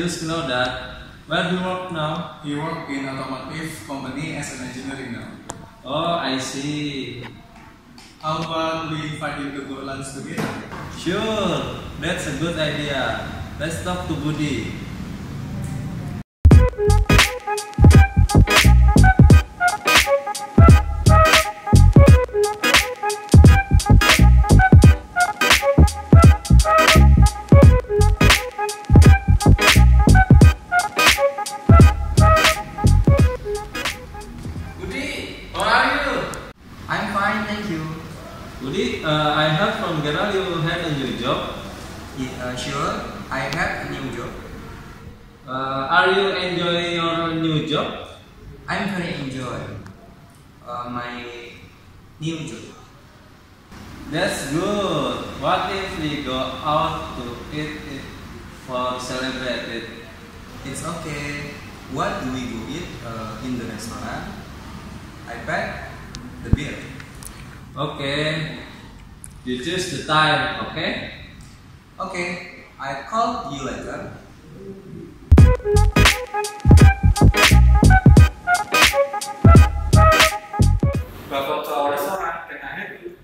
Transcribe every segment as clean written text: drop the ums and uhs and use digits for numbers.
curious to know that. Where do you work now? He work in automotive company as an engineering now. Oh, I see. How about we invite him to go lunch together? Sure, that's a good idea. Let's talk to Budi. Budi, how are you? I'm fine, thank you. Budi, I heard from Geral you had a new job. Sure, I have a new job. Are you enjoying your new job? I'm very enjoy my new job. That's good. What if we go out to eat it for celebrate it? It's okay. What do we go eat in the restaurant? I pack the bill. Okay. You choose the time, okay? Okay, I call you later. Welcome to our restaurant. Can I help you?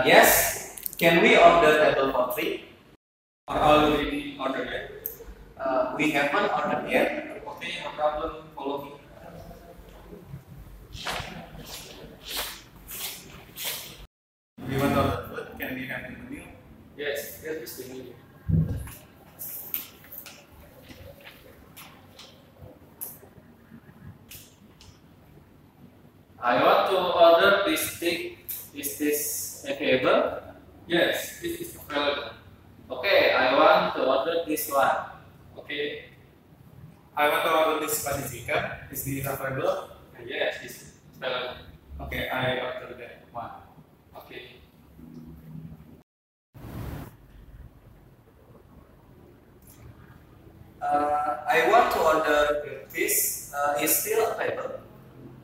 Yes. Can we order table for three? Are already ordered yet? We haven't ordered yet. Okay, no problem. Follow me. We want to order food. Can we have the menu? Yes, here is the menu. I want to order this steak. Is this available? Yes, this is available. Okay, I want to order this one. Okay. I want to order this spicy chicken. Is this available? Yes, this is available. Okay, I order that one. Okay. I want to order this. Is still available.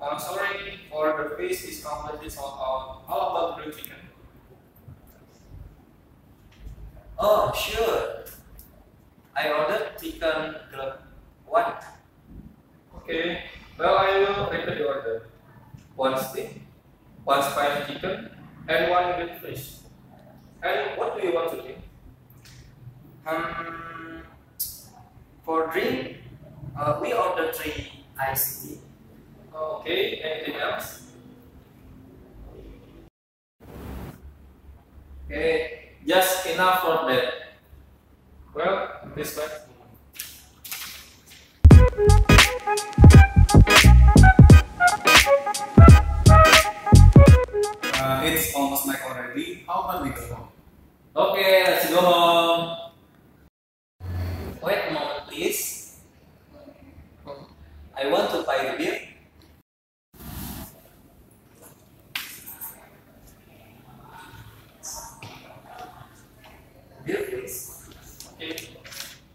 I'm sorry for the fish is completely sold out. How about grilled chicken? Oh, sure. I ordered chicken grilled one. Okay. Well, I will repeat the order. One steak, one spicy chicken, and one grilled fish. And what do you want to drink? For drink, we ordered three iced tea. Okay. Anything else? Okay, just enough for that. Well, this way. It's almost night already. How about we go home? Okay, let's go home. Wait a moment, please. I want to pay the bill. Bill, please. Okay.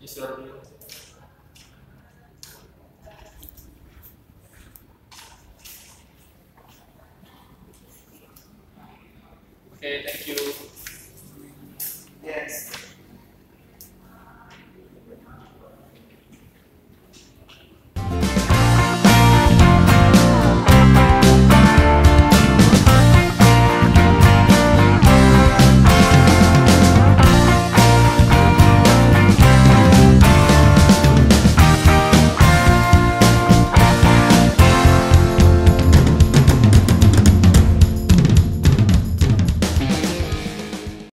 Is your bill. Okay, thank you.